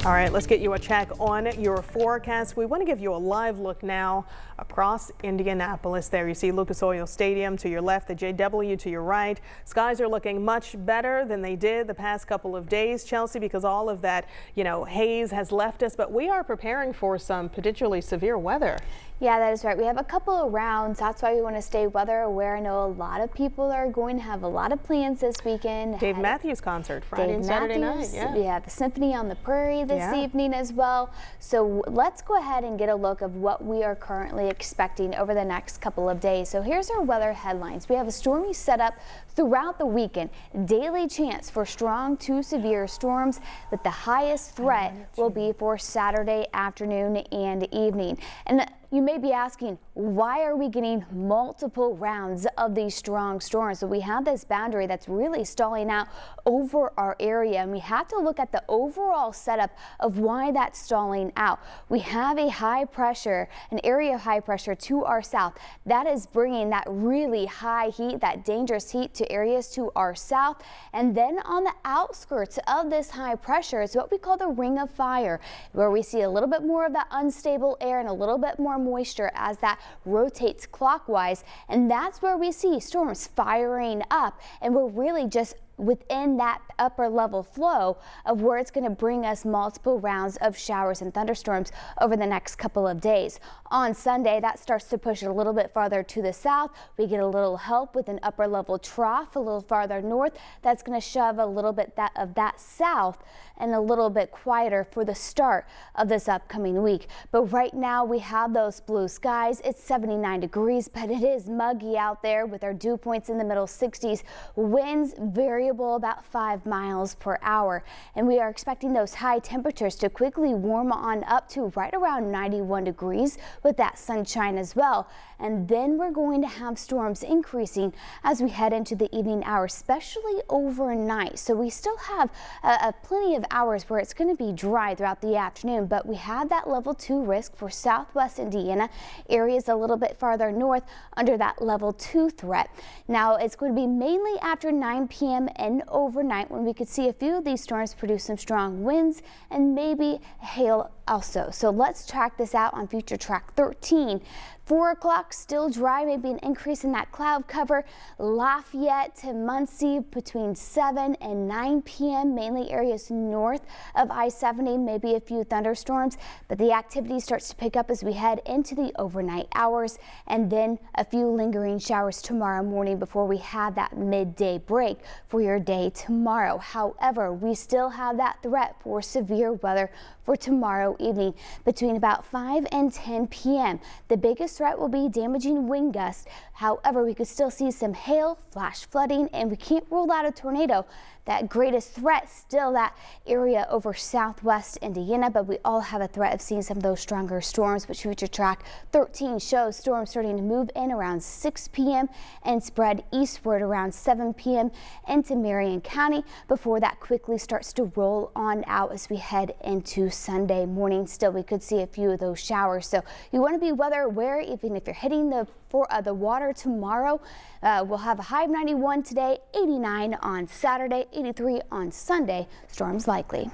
All right, let's get you a check on your forecast. We want to give you a live look now across Indianapolis. There you see Lucas Oil Stadium to your left, the JW to your right. Skies are looking much better than they did the past couple of days, Chelsea, because all of that, haze has left us, but we are preparing for some potentially severe weather. Yeah, that is right. We have a couple of rounds. That's why we want to stay weather aware. I know a lot of people are going to have a lot of plans this weekend. Dave Matthews concert Friday and Saturday night. Yeah. We have the Symphony on the Prairie this evening as well. So let's go ahead and get a look of what we are currently expecting over the next couple of days. So here's our weather headlines. We have a stormy setup throughout the weekend. Daily chance for strong to severe storms, but the highest threat will be for Saturday afternoon and evening. And you may be asking, why are we getting multiple rounds of these strong storms? So we have this boundary that's really stalling out over our area, and we have to look at the overall setup of why that's stalling out. We have a high pressure, an area of high pressure to our south. That is bringing that really high heat, that dangerous heat to areas to our south. And then on the outskirts of this high pressure is what we call the ring of fire, where we see a little bit more of that unstable air and a little bit more moisture as that rotates clockwise, and that's where we see storms firing up, and we're really just within that upper level flow of where it's going to bring us multiple rounds of showers and thunderstorms over the next couple of days. On Sunday, that starts to push it a little bit farther to the south. We get a little help with an upper level trough a little farther north. That's going to shove a little bit of that south and a little bit quieter for the start of this upcoming week. But right now we have those blue skies. It's 79 degrees, but it is muggy out there with our dew points in the middle 60s. Winds variable about 5 miles per hour, and we are expecting those high temperatures to quickly warm on up to right around 91 degrees with that sunshine as well. And then we're going to have storms increasing as we head into the evening hours, especially overnight. So we still have plenty of hours where it's going to be dry throughout the afternoon, but we have that level 2 risk for southwest Indiana, areas a little bit farther north under that level 2 threat. Now it's going to be mainly after 9 p.m. and overnight when we could see a few of these storms produce some strong winds and maybe hail also. So let's track this out on FUTURETRAK 13. 4 o'clock, still dry, maybe an increase in that cloud cover. Lafayette to Muncie between 7 and 9 p.m. Mainly areas north of I-70, maybe a few thunderstorms, but the activity starts to pick up as we head into the overnight hours, and then a few lingering showers tomorrow morning before we have that midday break for your day tomorrow. However, we still have that threat for severe weather for tomorrow evening between about 5 and 10 p.m. The biggest threat will be damaging wind gusts. However, we could still see some hail, flash flooding, and we can't rule out a tornado. That greatest threat still that area over southwest Indiana, but we all have a threat of seeing some of those stronger storms, which FUTURETRAK 13 shows storms starting to move in around 6 p.m. and spread eastward around 7 p.m. into Marion County before that quickly starts to roll on out as we head into Sunday morning. Still, we could see a few of those showers, so you want to be weather aware even if you're hitting the water tomorrow. We'll have a high of 91 today, 89 on Saturday, 83 on Sunday. Storms likely.